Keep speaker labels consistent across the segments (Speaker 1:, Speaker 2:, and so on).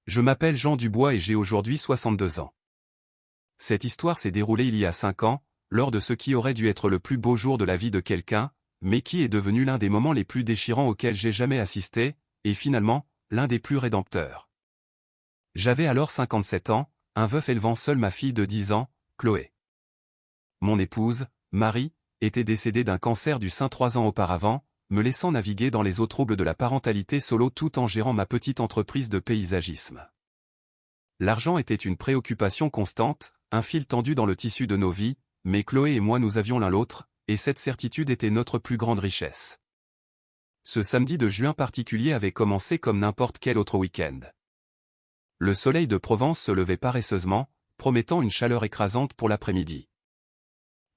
Speaker 1: Je m'appelle Jean Dubois et j'ai aujourd'hui 62 ans. Cette histoire s'est déroulée il y a 5 ans, lors de ce qui aurait dû être le plus beau jour de la vie de quelqu'un, mais qui est devenu l'un des moments les plus déchirants auxquels j'ai jamais assisté, et finalement, l'un des plus rédempteurs. J'avais alors 57 ans, un veuf élevant seule ma fille de 10 ans, Chloé. Mon épouse, Marie, était décédée d'un cancer du sein 3 ans auparavant, me laissant naviguer dans les eaux troubles de la parentalité solo tout en gérant ma petite entreprise de paysagisme. L'argent était une préoccupation constante, un fil tendu dans le tissu de nos vies, mais Chloé et moi nous avions l'un l'autre, et cette certitude était notre plus grande richesse. Ce samedi de juin particulier avait commencé comme n'importe quel autre week-end. Le soleil de Provence se levait paresseusement, promettant une chaleur écrasante pour l'après-midi.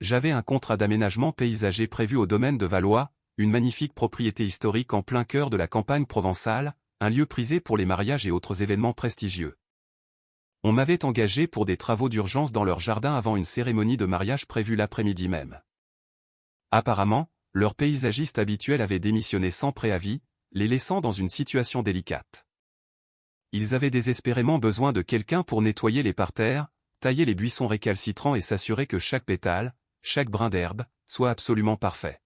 Speaker 1: J'avais un contrat d'aménagement paysager prévu au domaine de Valois, une magnifique propriété historique en plein cœur de la campagne provençale, un lieu prisé pour les mariages et autres événements prestigieux. On m'avait engagé pour des travaux d'urgence dans leur jardin avant une cérémonie de mariage prévue l'après-midi même. Apparemment, leur paysagiste habituel avait démissionné sans préavis, les laissant dans une situation délicate. Ils avaient désespérément besoin de quelqu'un pour nettoyer les parterres, tailler les buissons récalcitrants et s'assurer que chaque pétale, chaque brin d'herbe, soit absolument parfait.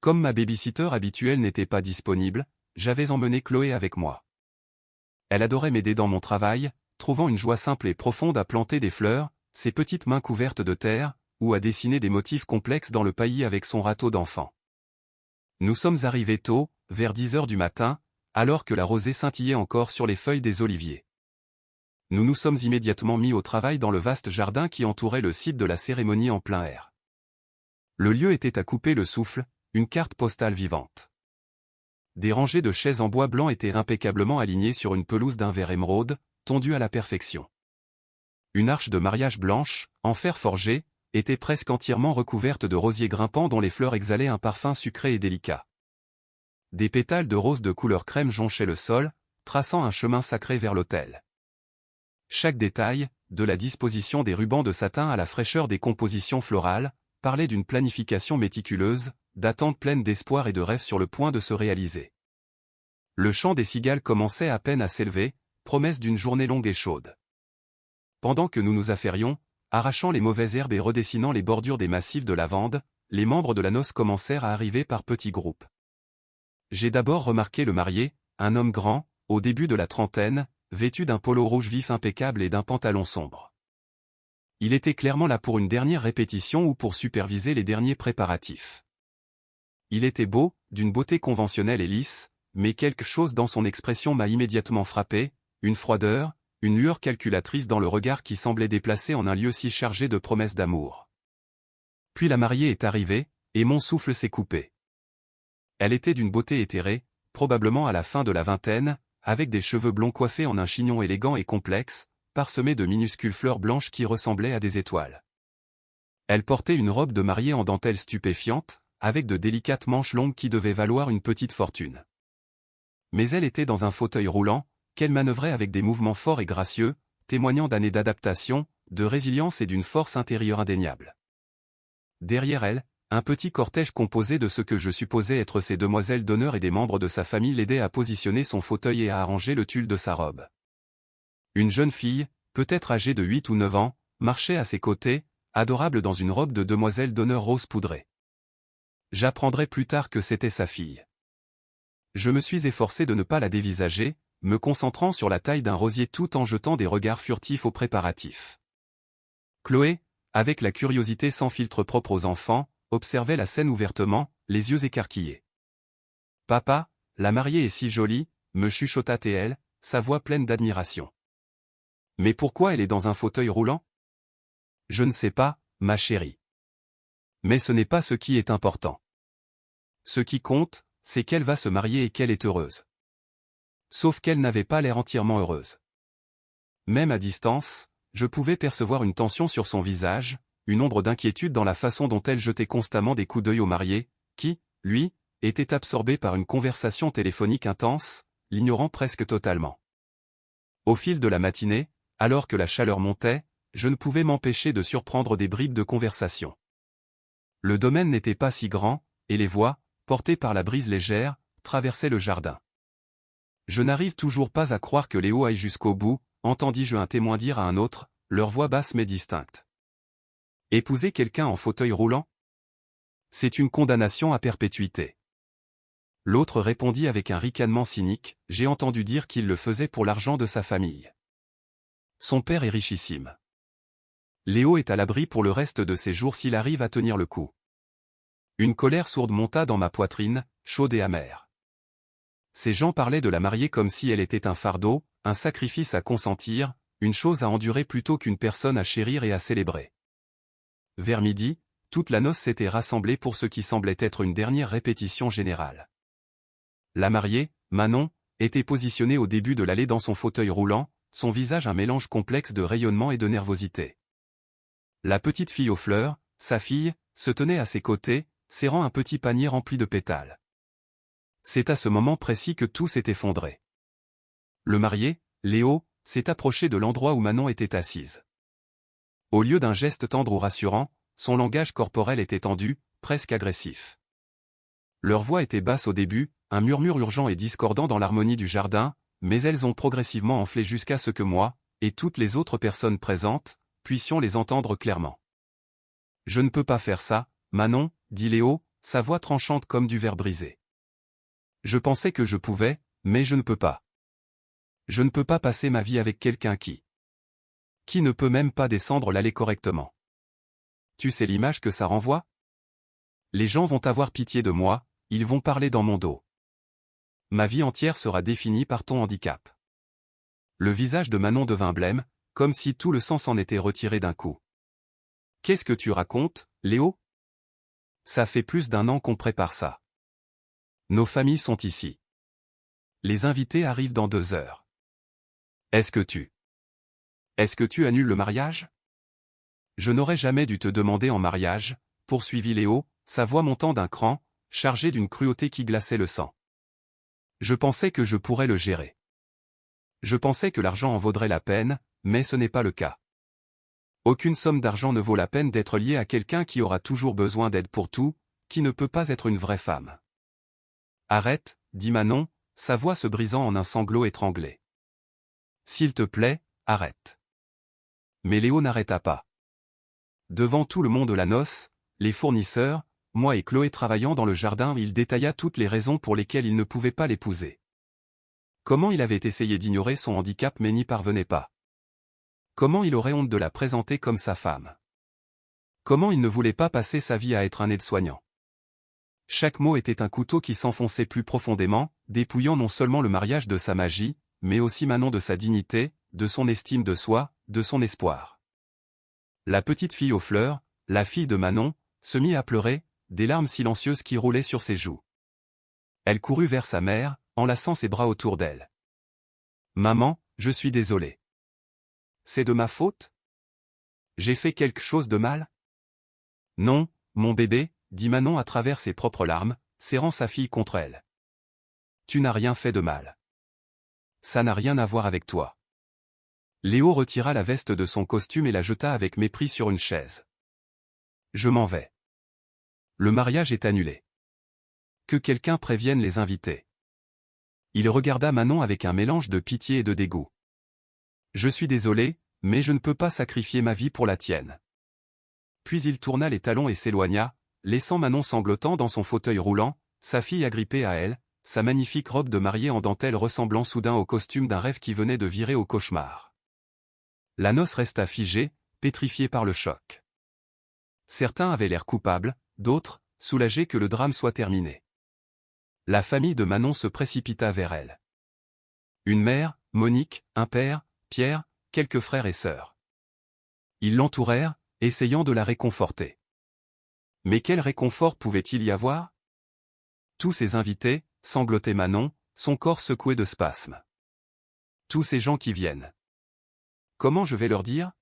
Speaker 1: Comme ma babysitter habituelle n'était pas disponible, j'avais emmené Chloé avec moi. Elle adorait m'aider dans mon travail, trouvant une joie simple et profonde à planter des fleurs, ses petites mains couvertes de terre, ou à dessiner des motifs complexes dans le paillis avec son râteau d'enfant. Nous sommes arrivés tôt, vers 10 heures du matin, alors que la rosée scintillait encore sur les feuilles des oliviers. Nous nous sommes immédiatement mis au travail dans le vaste jardin qui entourait le site de la cérémonie en plein air. Le lieu était à couper le souffle, une carte postale vivante. Des rangées de chaises en bois blanc étaient impeccablement alignées sur une pelouse d'un vert émeraude, tondue à la perfection. Une arche de mariage blanche, en fer forgé, était presque entièrement recouverte de rosiers grimpants dont les fleurs exhalaient un parfum sucré et délicat. Des pétales de rose de couleur crème jonchaient le sol, traçant un chemin sacré vers l'autel. Chaque détail, de la disposition des rubans de satin à la fraîcheur des compositions florales, parlait d'une planification méticuleuse, d'attentes pleines d'espoir et de rêves sur le point de se réaliser. Le chant des cigales commençait à peine à s'élever, promesse d'une journée longue et chaude. Pendant que nous nous affairions, arrachant les mauvaises herbes et redessinant les bordures des massifs de lavande, les membres de la noce commencèrent à arriver par petits groupes. J'ai d'abord remarqué le marié, un homme grand, au début de la trentaine, vêtu d'un polo rouge vif impeccable et d'un pantalon sombre. Il était clairement là pour une dernière répétition ou pour superviser les derniers préparatifs. Il était beau, d'une beauté conventionnelle et lisse, mais quelque chose dans son expression m'a immédiatement frappé, une froideur, une lueur calculatrice dans le regard qui semblait déplacé en un lieu si chargé de promesses d'amour. Puis la mariée est arrivée, et mon souffle s'est coupé. Elle était d'une beauté éthérée, probablement à la fin de la vingtaine, avec des cheveux blonds coiffés en un chignon élégant et complexe, parsemés de minuscules fleurs blanches qui ressemblaient à des étoiles. Elle portait une robe de mariée en dentelle stupéfiante, avec de délicates manches longues qui devaient valoir une petite fortune. Mais elle était dans un fauteuil roulant, qu'elle manœuvrait avec des mouvements forts et gracieux, témoignant d'années d'adaptation, de résilience et d'une force intérieure indéniable. Derrière elle, un petit cortège composé de ce que je supposais être ses demoiselles d'honneur et des membres de sa famille l'aidait à positionner son fauteuil et à arranger le tulle de sa robe. Une jeune fille, peut-être âgée de 8 ou 9 ans, marchait à ses côtés, adorable dans une robe de demoiselle d'honneur rose poudrée. J'apprendrai plus tard que c'était sa fille. Je me suis efforcé de ne pas la dévisager, me concentrant sur la taille d'un rosier tout en jetant des regards furtifs aux préparatifs. Chloé, avec la curiosité sans filtre propre aux enfants, observait la scène ouvertement, les yeux écarquillés. « Papa, la mariée est si jolie », me chuchota-t-elle, sa voix pleine d'admiration. « Mais pourquoi elle est dans un fauteuil roulant ?»« Je ne sais pas, ma chérie. Mais ce n'est pas ce qui est important. Ce qui compte, c'est qu'elle va se marier et qu'elle est heureuse. » Sauf qu'elle n'avait pas l'air entièrement heureuse. Même à distance, je pouvais percevoir une tension sur son visage, une ombre d'inquiétude dans la façon dont elle jetait constamment des coups d'œil au marié, qui, lui, était absorbé par une conversation téléphonique intense, l'ignorant presque totalement. Au fil de la matinée, alors que la chaleur montait, je ne pouvais m'empêcher de surprendre des bribes de conversation. Le domaine n'était pas si grand, et les voix, portées par la brise légère, traversaient le jardin. Je n'arrive toujours pas à croire que Léo aille jusqu'au bout, entendis-je un témoin dire à un autre, leur voix basse mais distincte. Épouser quelqu'un en fauteuil roulant? C'est une condamnation à perpétuité. L'autre répondit avec un ricanement cynique, j'ai entendu dire qu'il le faisait pour l'argent de sa famille. Son père est richissime. Léo est à l'abri pour le reste de ses jours s'il arrive à tenir le coup. Une colère sourde monta dans ma poitrine, chaude et amère. Ces gens parlaient de la marier comme si elle était un fardeau, un sacrifice à consentir, une chose à endurer plutôt qu'une personne à chérir et à célébrer. Vers midi, toute la noce s'était rassemblée pour ce qui semblait être une dernière répétition générale. La mariée, Manon, était positionnée au début de l'allée dans son fauteuil roulant, son visage un mélange complexe de rayonnement et de nervosité. La petite fille aux fleurs, sa fille, se tenait à ses côtés, serrant un petit panier rempli de pétales. C'est à ce moment précis que tout s'est effondré. Le marié, Léo, s'est approché de l'endroit où Manon était assise. Au lieu d'un geste tendre ou rassurant, son langage corporel était tendu, presque agressif. Leur voix était basse au début, un murmure urgent et discordant dans l'harmonie du jardin, mais elles ont progressivement enflé jusqu'à ce que moi, et toutes les autres personnes présentes, puissions les entendre clairement. « Je ne peux pas faire ça, Manon, » dit Léo, sa voix tranchante comme du verre brisé. « Je pensais que je pouvais, mais je ne peux pas. Je ne peux pas passer ma vie avec quelqu'un qui ne peut même pas descendre l'allée correctement. Tu sais l'image que ça renvoie? Les gens vont avoir pitié de moi, ils vont parler dans mon dos. Ma vie entière sera définie par ton handicap. » Le visage de Manon devint blême, comme si tout le sang s'en était retiré d'un coup. « Qu'est-ce que tu racontes, Léo? Ça fait plus d'1 an qu'on prépare ça. Nos familles sont ici. Les invités arrivent dans 2 heures. Est-ce que tu annules le mariage? Je n'aurais jamais dû te demander en mariage, poursuivit Léo, sa voix montant d'un cran, chargée d'une cruauté qui glaçait le sang. Je pensais que je pourrais le gérer. Je pensais que l'argent en vaudrait la peine, mais ce n'est pas le cas. Aucune somme d'argent ne vaut la peine d'être liée à quelqu'un qui aura toujours besoin d'aide pour tout, qui ne peut pas être une vraie femme. Arrête, dit Manon, sa voix se brisant en un sanglot étranglé. S'il te plaît, arrête. Mais Léo n'arrêta pas. Devant tout le monde de la noce, les fournisseurs, moi et Chloé travaillant dans le jardin, il détailla toutes les raisons pour lesquelles il ne pouvait pas l'épouser. Comment il avait essayé d'ignorer son handicap mais n'y parvenait pas. Comment il aurait honte de la présenter comme sa femme. Comment il ne voulait pas passer sa vie à être un aide-soignant. Chaque mot était un couteau qui s'enfonçait plus profondément, dépouillant non seulement le mariage de sa magie, mais aussi Manon de sa dignité, de son estime de soi, de son espoir. La petite fille aux fleurs, la fille de Manon, se mit à pleurer, des larmes silencieuses qui roulaient sur ses joues. Elle courut vers sa mère, enlaçant ses bras autour d'elle. « Maman, je suis désolée. C'est de ma faute? J'ai fait quelque chose de mal? » « Non, mon bébé, » dit Manon à travers ses propres larmes, serrant sa fille contre elle. « Tu n'as rien fait de mal. Ça n'a rien à voir avec toi. » Léo retira la veste de son costume et la jeta avec mépris sur une chaise. « Je m'en vais. Le mariage est annulé. Que quelqu'un prévienne les invités. » Il regarda Manon avec un mélange de pitié et de dégoût. « Je suis désolé, mais je ne peux pas sacrifier ma vie pour la tienne. » Puis il tourna les talons et s'éloigna, laissant Manon sanglotant dans son fauteuil roulant, sa fille agrippée à elle, sa magnifique robe de mariée en dentelle ressemblant soudain au costume d'un rêve qui venait de virer au cauchemar. La noce resta figée, pétrifiée par le choc. Certains avaient l'air coupables, d'autres, soulagés que le drame soit terminé. La famille de Manon se précipita vers elle. Une mère, Monique, un père, Pierre, quelques frères et sœurs. Ils l'entourèrent, essayant de la réconforter. Mais quel réconfort pouvait-il y avoir? Tous ces invités, sanglotait Manon, son corps secoué de spasmes. Tous ces gens qui viennent. Comment je vais leur dire?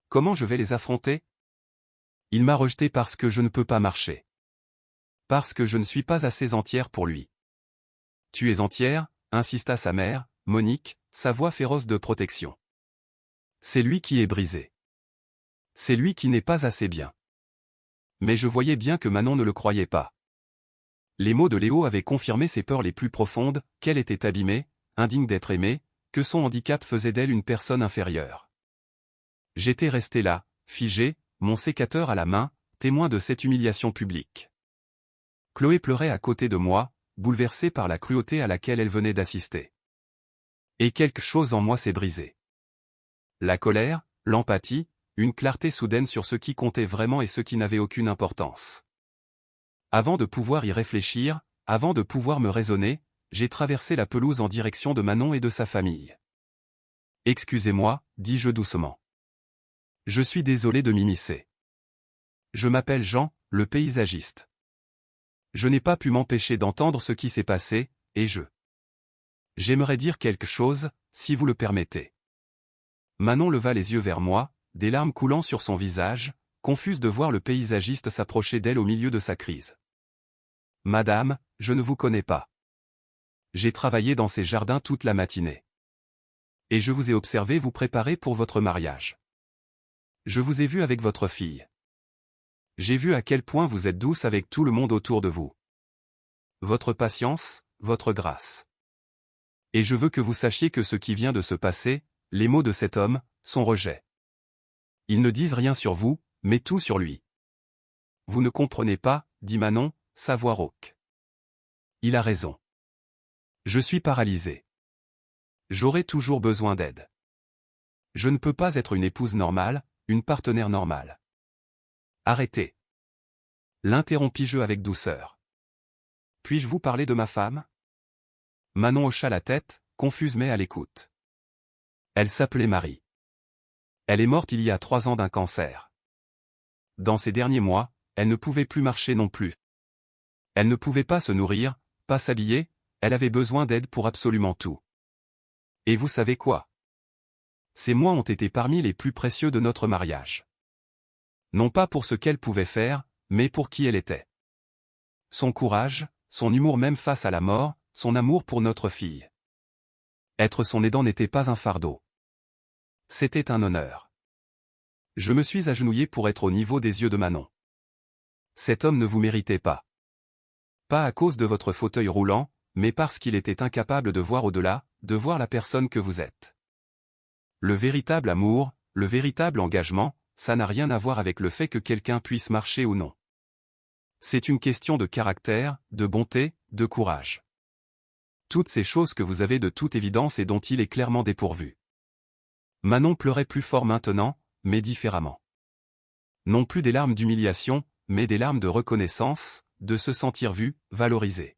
Speaker 1: Comment je vais les affronter? Il m'a rejeté parce que je ne peux pas marcher. Parce que je ne suis pas assez entière pour lui. Tu es entière, insista sa mère, Monique, sa voix féroce de protection. C'est lui qui est brisé. C'est lui qui n'est pas assez bien. Mais je voyais bien que Manon ne le croyait pas. Les mots de Léo avaient confirmé ses peurs les plus profondes, qu'elle était abîmée, indigne d'être aimée, que son handicap faisait d'elle une personne inférieure. J'étais resté là, figé, mon sécateur à la main, témoin de cette humiliation publique. Chloé pleurait à côté de moi, bouleversée par la cruauté à laquelle elle venait d'assister. Et quelque chose en moi s'est brisé. La colère, l'empathie, une clarté soudaine sur ce qui comptait vraiment et ce qui n'avait aucune importance. Avant de pouvoir y réfléchir, avant de pouvoir me raisonner, j'ai traversé la pelouse en direction de Manon et de sa famille. « Excusez-moi, dis-je doucement. Je suis désolé de m'immiscer. Je m'appelle Jean, le paysagiste. Je n'ai pas pu m'empêcher d'entendre ce qui s'est passé, et j'aimerais dire quelque chose, si vous le permettez. » Manon leva les yeux vers moi, des larmes coulant sur son visage, confuse de voir le paysagiste s'approcher d'elle au milieu de sa crise. « Madame, je ne vous connais pas. J'ai travaillé dans ces jardins toute la matinée. Et je vous ai observé vous préparer pour votre mariage. Je vous ai vu avec votre fille. J'ai vu à quel point vous êtes douce avec tout le monde autour de vous. Votre patience, votre grâce. Et je veux que vous sachiez que ce qui vient de se passer, les mots de cet homme, son rejet. Ils ne disent rien sur vous, mais tout sur lui. Vous ne comprenez pas, dit Manon, sa voix rauque. Il a raison. Je suis paralysée. J'aurai toujours besoin d'aide. Je ne peux pas être une épouse normale, une partenaire normale. Arrêtez. L'interrompis-je avec douceur. Puis-je vous parler de ma femme? Manon hocha la tête, confuse mais à l'écoute. Elle s'appelait Marie. Elle est morte il y a 3 ans d'un cancer. Dans ces derniers mois, elle ne pouvait plus marcher non plus. Elle ne pouvait pas se nourrir, pas s'habiller, elle avait besoin d'aide pour absolument tout. Et vous savez quoi? Ces mois ont été parmi les plus précieux de notre mariage. Non pas pour ce qu'elle pouvait faire, mais pour qui elle était. Son courage, son humour même face à la mort, son amour pour notre fille. Être son aidant n'était pas un fardeau. C'était un honneur. Je me suis agenouillé pour être au niveau des yeux de Manon. Cet homme ne vous méritait pas. Pas à cause de votre fauteuil roulant, mais parce qu'il était incapable de voir au-delà, de voir la personne que vous êtes. Le véritable amour, le véritable engagement, ça n'a rien à voir avec le fait que quelqu'un puisse marcher ou non. C'est une question de caractère, de bonté, de courage. Toutes ces choses que vous avez de toute évidence et dont il est clairement dépourvu. Manon pleurait plus fort maintenant, mais différemment. Non plus des larmes d'humiliation, mais des larmes de reconnaissance, de se sentir vue, valorisée.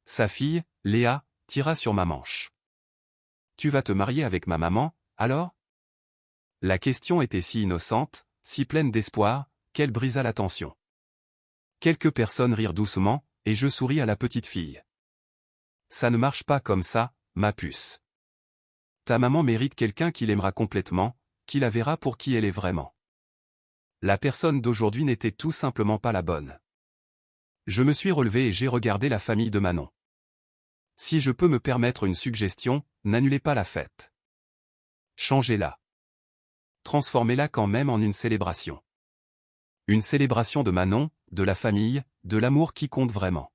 Speaker 1: Sa fille, Léa, tira sur ma manche. « Tu vas te marier avec ma maman, alors ?» La question était si innocente, si pleine d'espoir, qu'elle brisa la tension. Quelques personnes rirent doucement, et je souris à la petite fille. « Ça ne marche pas comme ça, ma puce. Ta maman mérite quelqu'un qui l'aimera complètement, qui la verra pour qui elle est vraiment. La personne d'aujourd'hui n'était tout simplement pas la bonne. » Je me suis relevé et j'ai regardé la famille de Manon. « Si je peux me permettre une suggestion, n'annulez pas la fête. Changez-la. Transformez-la quand même en une célébration. Une célébration de Manon, de la famille, de l'amour qui compte vraiment.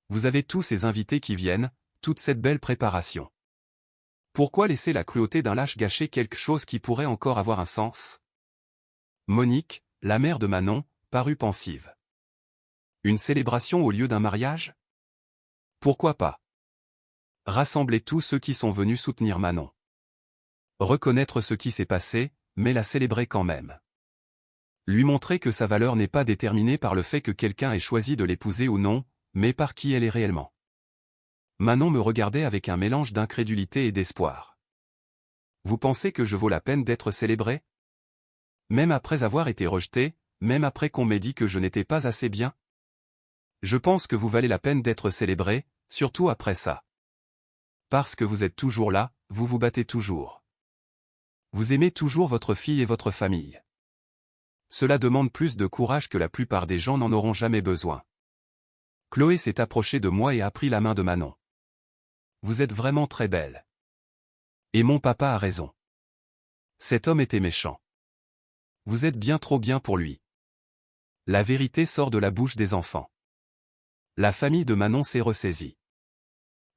Speaker 1: Vous avez tous ces invités qui viennent, toute cette belle préparation. Pourquoi laisser la cruauté d'un lâche gâcher quelque chose qui pourrait encore avoir un sens ?» Monique, la mère de Manon, parut pensive. Une célébration au lieu d'un mariage? Pourquoi pas? Rassembler tous ceux qui sont venus soutenir Manon. Reconnaître ce qui s'est passé, mais la célébrer quand même. Lui montrer que sa valeur n'est pas déterminée par le fait que quelqu'un ait choisi de l'épouser ou non, mais par qui elle est réellement. Manon me regardait avec un mélange d'incrédulité et d'espoir. Vous pensez que je vaux la peine d'être célébré? Même après avoir été rejeté, même après qu'on m'ait dit que je n'étais pas assez bien? Je pense que vous valez la peine d'être célébré, surtout après ça. Parce que vous êtes toujours là, vous vous battez toujours. Vous aimez toujours votre fille et votre famille. Cela demande plus de courage que la plupart des gens n'en auront jamais besoin. Chloé s'est approchée de moi et a pris la main de Manon. Vous êtes vraiment très belle. Et mon papa a raison. Cet homme était méchant. Vous êtes bien trop bien pour lui. La vérité sort de la bouche des enfants. La famille de Manon s'est ressaisie.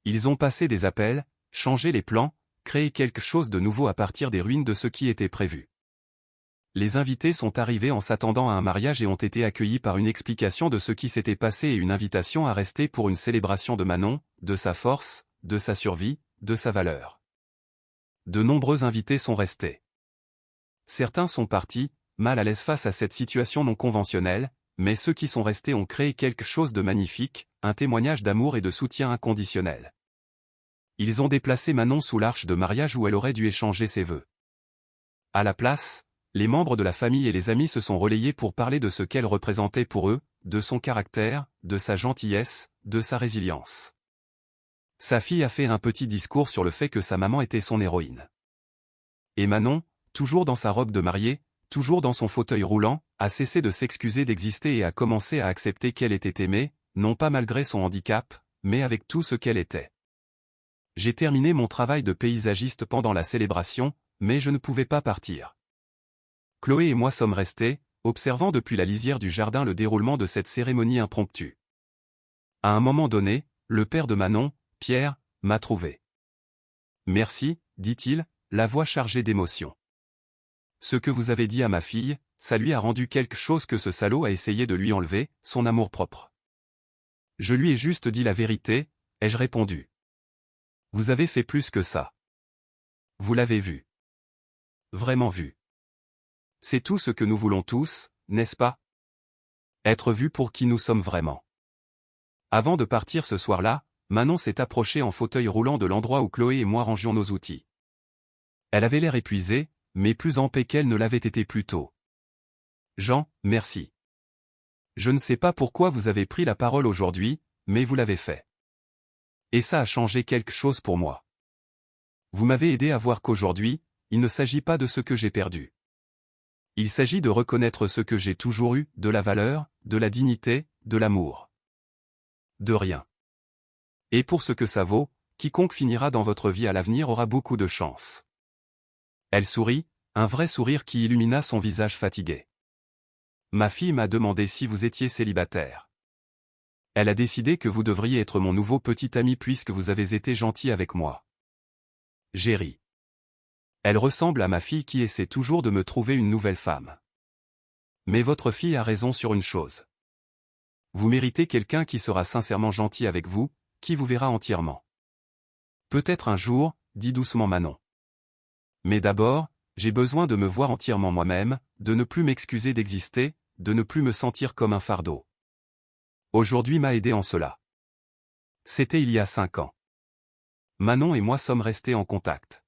Speaker 1: Ils ont passé des appels, changé les plans, créé quelque chose de nouveau à partir des ruines de ce qui était prévu. Les invités sont arrivés en s'attendant à un mariage et ont été accueillis par une explication de ce qui s'était passé et une invitation à rester pour une célébration de Manon, de sa force, de sa survie, de sa valeur. De nombreux invités sont restés. Certains sont partis, mal à l'aise face à cette situation non conventionnelle, mais ceux qui sont restés ont créé quelque chose de magnifique, un témoignage d'amour et de soutien inconditionnel. Ils ont déplacé Manon sous l'arche de mariage où elle aurait dû échanger ses vœux. À la place, les membres de la famille et les amis se sont relayés pour parler de ce qu'elle représentait pour eux, de son caractère, de sa gentillesse, de sa résilience. Sa fille a fait un petit discours sur le fait que sa maman était son héroïne. Et Manon, toujours dans sa robe de mariée, toujours dans son fauteuil roulant, a cessé de s'excuser d'exister et a commencé à accepter qu'elle était aimée, non pas malgré son handicap, mais avec tout ce qu'elle était. J'ai terminé mon travail de paysagiste pendant la célébration, mais je ne pouvais pas partir. Chloé et moi sommes restés, observant depuis la lisière du jardin le déroulement de cette cérémonie impromptue. À un moment donné, le père de Manon, Pierre, m'a trouvé. « Merci, dit-il, la voix chargée d'émotion. Ce que vous avez dit à ma fille, ça lui a rendu quelque chose que ce salaud a essayé de lui enlever, son amour-propre. Je lui ai juste dit la vérité, ai-je répondu. Vous avez fait plus que ça. Vous l'avez vu. Vraiment vu. C'est tout ce que nous voulons tous, n'est-ce pas? Être vus pour qui nous sommes vraiment. » Avant de partir ce soir-là, Manon s'est approchée en fauteuil roulant de l'endroit où Chloé et moi rangions nos outils. Elle avait l'air épuisée, mais plus en paix qu'elle ne l'avait été plus tôt. « Jean, merci. Je ne sais pas pourquoi vous avez pris la parole aujourd'hui, mais vous l'avez fait. Et ça a changé quelque chose pour moi. Vous m'avez aidé à voir qu'aujourd'hui, il ne s'agit pas de ce que j'ai perdu. Il s'agit de reconnaître ce que j'ai toujours eu, de la valeur, de la dignité, de l'amour. De rien. Et pour ce que ça vaut, quiconque finira dans votre vie à l'avenir aura beaucoup de chance. » Elle sourit, un vrai sourire qui illumina son visage fatigué. « Ma fille m'a demandé si vous étiez célibataire. Elle a décidé que vous devriez être mon nouveau petit ami puisque vous avez été gentil avec moi. » J'ai ri. Elle ressemble à ma fille qui essaie toujours de me trouver une nouvelle femme. Mais votre fille a raison sur une chose. Vous méritez quelqu'un qui sera sincèrement gentil avec vous, qui vous verra entièrement. Peut-être un jour, dit doucement Manon. Mais d'abord, j'ai besoin de me voir entièrement moi-même, de ne plus m'excuser d'exister, de ne plus me sentir comme un fardeau. Aujourd'hui m'a aidé en cela. C'était il y a 5 ans. Manon et moi sommes restés en contact.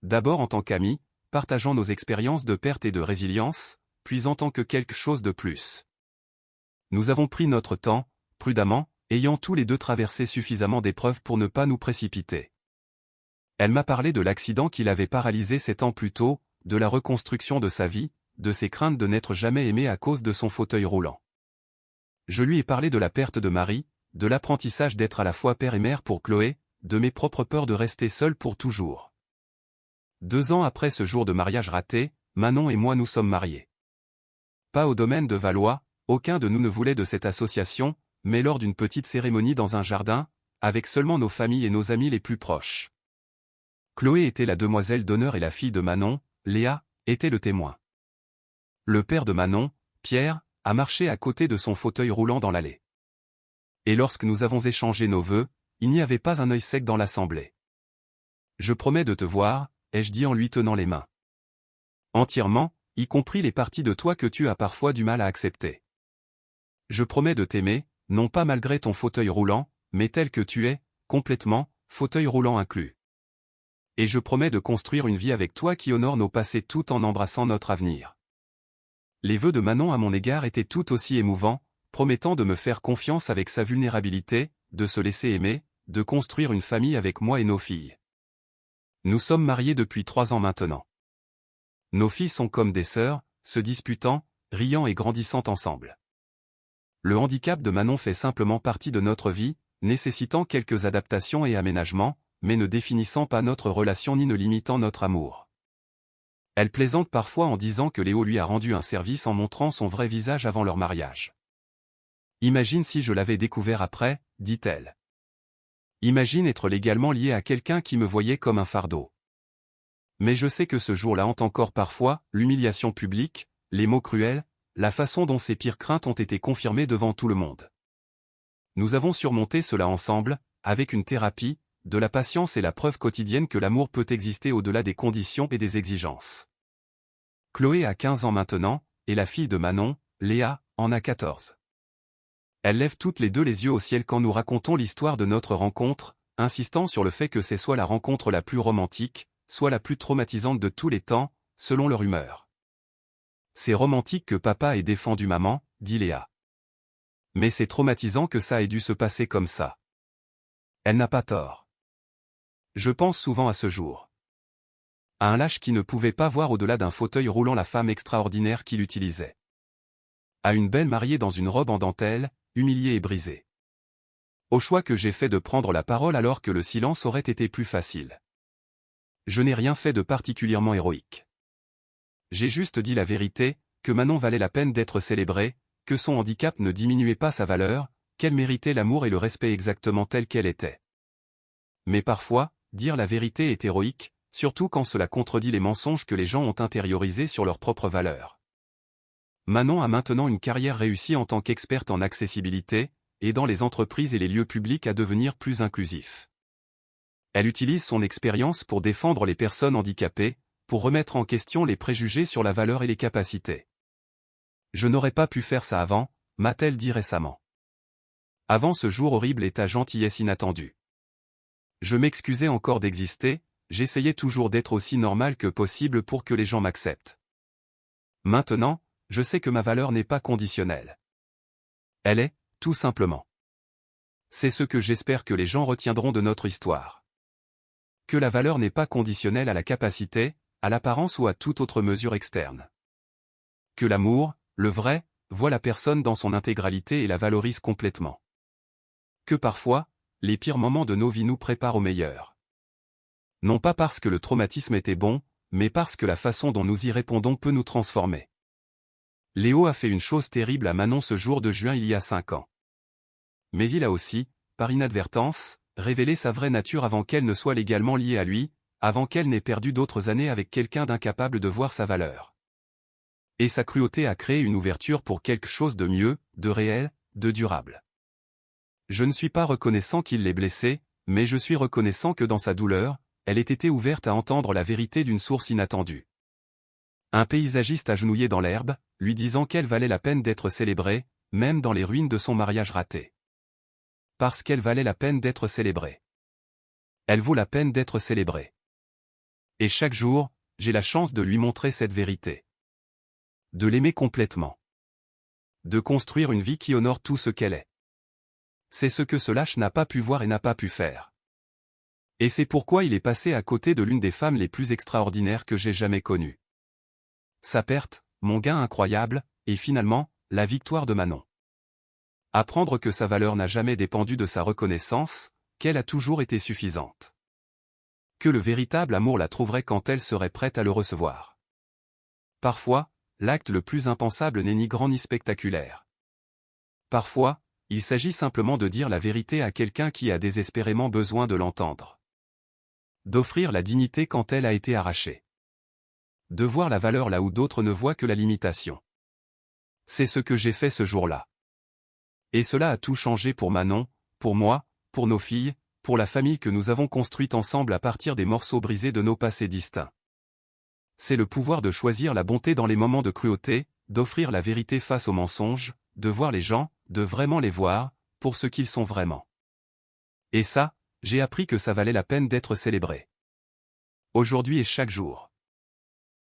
Speaker 1: D'abord en tant qu'amis, partageant nos expériences de perte et de résilience, puis en tant que quelque chose de plus. Nous avons pris notre temps, prudemment, ayant tous les deux traversé suffisamment d'épreuves pour ne pas nous précipiter. Elle m'a parlé de l'accident qui l'avait paralysé 7 ans plus tôt, de la reconstruction de sa vie, de ses craintes de n'être jamais aimée à cause de son fauteuil roulant. Je lui ai parlé de la perte de Marie, de l'apprentissage d'être à la fois père et mère pour Chloé, de mes propres peurs de rester seule pour toujours. 2 ans après ce jour de mariage raté, Manon et moi nous sommes mariés. Pas au domaine de Valois, aucun de nous ne voulait de cette association, mais lors d'une petite cérémonie dans un jardin, avec seulement nos familles et nos amis les plus proches. Chloé était la demoiselle d'honneur et la fille de Manon, Léa, était le témoin. Le père de Manon, Pierre, a marché à côté de son fauteuil roulant dans l'allée. Et lorsque nous avons échangé nos vœux, il n'y avait pas un œil sec dans l'assemblée. « Je promets de te voir », ai-je dit en lui tenant les mains. « Entièrement, y compris les parties de toi que tu as parfois du mal à accepter. Je promets de t'aimer, non pas malgré ton fauteuil roulant, mais tel que tu es, complètement, fauteuil roulant inclus. Et je promets de construire une vie avec toi qui honore nos passés tout en embrassant notre avenir. » Les vœux de Manon à mon égard étaient tout aussi émouvants, promettant de me faire confiance avec sa vulnérabilité, de se laisser aimer, de construire une famille avec moi et nos filles. Nous sommes mariés depuis 3 ans maintenant. Nos filles sont comme des sœurs, se disputant, riant et grandissant ensemble. Le handicap de Manon fait simplement partie de notre vie, nécessitant quelques adaptations et aménagements, mais ne définissant pas notre relation ni ne limitant notre amour. Elle plaisante parfois en disant que Léo lui a rendu un service en montrant son vrai visage avant leur mariage. Imagine si je l'avais découvert après, dit-elle. Imagine être légalement lié à quelqu'un qui me voyait comme un fardeau. Mais je sais que ce jour-là hante encore parfois, l'humiliation publique, les mots cruels, la façon dont ses pires craintes ont été confirmées devant tout le monde. Nous avons surmonté cela ensemble, avec une thérapie, de la patience et la preuve quotidienne que l'amour peut exister au-delà des conditions et des exigences. Chloé a 15 ans maintenant, et la fille de Manon, Léa, en a 14. Elles lèvent toutes les deux les yeux au ciel quand nous racontons l'histoire de notre rencontre, insistant sur le fait que c'est soit la rencontre la plus romantique, soit la plus traumatisante de tous les temps, selon leur humeur. C'est romantique que papa ait défendu maman, dit Léa. Mais c'est traumatisant que ça ait dû se passer comme ça. Elle n'a pas tort. Je pense souvent à ce jour. À un lâche qui ne pouvait pas voir au-delà d'un fauteuil roulant la femme extraordinaire qu'il utilisait. À une belle mariée dans une robe en dentelle, humiliée et brisée. Au choix que j'ai fait de prendre la parole alors que le silence aurait été plus facile. Je n'ai rien fait de particulièrement héroïque. J'ai juste dit la vérité, que Manon valait la peine d'être célébrée, que son handicap ne diminuait pas sa valeur, qu'elle méritait l'amour et le respect exactement telle qu'elle était. Mais parfois, dire la vérité est héroïque, surtout quand cela contredit les mensonges que les gens ont intériorisés sur leur propre valeur. Manon a maintenant une carrière réussie en tant qu'experte en accessibilité, aidant les entreprises et les lieux publics à devenir plus inclusifs. Elle utilise son expérience pour défendre les personnes handicapées, pour remettre en question les préjugés sur la valeur et les capacités. Je n'aurais pas pu faire ça avant, m'a-t-elle dit récemment. Avant ce jour horrible et ta gentillesse inattendue. Je m'excusais encore d'exister, j'essayais toujours d'être aussi normal que possible pour que les gens m'acceptent. Maintenant, je sais que ma valeur n'est pas conditionnelle. Elle est, tout simplement. C'est ce que j'espère que les gens retiendront de notre histoire. Que la valeur n'est pas conditionnelle à la capacité, à l'apparence ou à toute autre mesure externe. Que l'amour, le vrai, voit la personne dans son intégralité et la valorise complètement. Que parfois, les pires moments de nos vies nous préparent au meilleur. Non pas parce que le traumatisme était bon, mais parce que la façon dont nous y répondons peut nous transformer. Léo a fait une chose terrible à Manon ce jour de juin il y a 5 ans. Mais il a aussi, par inadvertance, révélé sa vraie nature avant qu'elle ne soit légalement liée à lui, avant qu'elle n'ait perdu d'autres années avec quelqu'un d'incapable de voir sa valeur. Et sa cruauté a créé une ouverture pour quelque chose de mieux, de réel, de durable. Je ne suis pas reconnaissant qu'il l'ait blessée, mais je suis reconnaissant que dans sa douleur, elle ait été ouverte à entendre la vérité d'une source inattendue. Un paysagiste agenouillé dans l'herbe, lui disant qu'elle valait la peine d'être célébrée, même dans les ruines de son mariage raté. Parce qu'elle valait la peine d'être célébrée. Elle vaut la peine d'être célébrée. Et chaque jour, j'ai la chance de lui montrer cette vérité. De l'aimer complètement. De construire une vie qui honore tout ce qu'elle est. C'est ce que ce lâche n'a pas pu voir et n'a pas pu faire. Et c'est pourquoi il est passé à côté de l'une des femmes les plus extraordinaires que j'ai jamais connues. Sa perte, mon gain incroyable, et finalement, la victoire de Manon. Apprendre que sa valeur n'a jamais dépendu de sa reconnaissance, qu'elle a toujours été suffisante. Que le véritable amour la trouverait quand elle serait prête à le recevoir. Parfois, l'acte le plus impensable n'est ni grand ni spectaculaire. Parfois, il s'agit simplement de dire la vérité à quelqu'un qui a désespérément besoin de l'entendre. D'offrir la dignité quand elle a été arrachée. De voir la valeur là où d'autres ne voient que la limitation. C'est ce que j'ai fait ce jour-là. Et cela a tout changé pour Manon, pour moi, pour nos filles, pour la famille que nous avons construite ensemble à partir des morceaux brisés de nos passés distincts. C'est le pouvoir de choisir la bonté dans les moments de cruauté, d'offrir la vérité face aux mensonges, de voir les gens, de vraiment les voir, pour ce qu'ils sont vraiment. Et ça, j'ai appris que ça valait la peine d'être célébré. Aujourd'hui et chaque jour.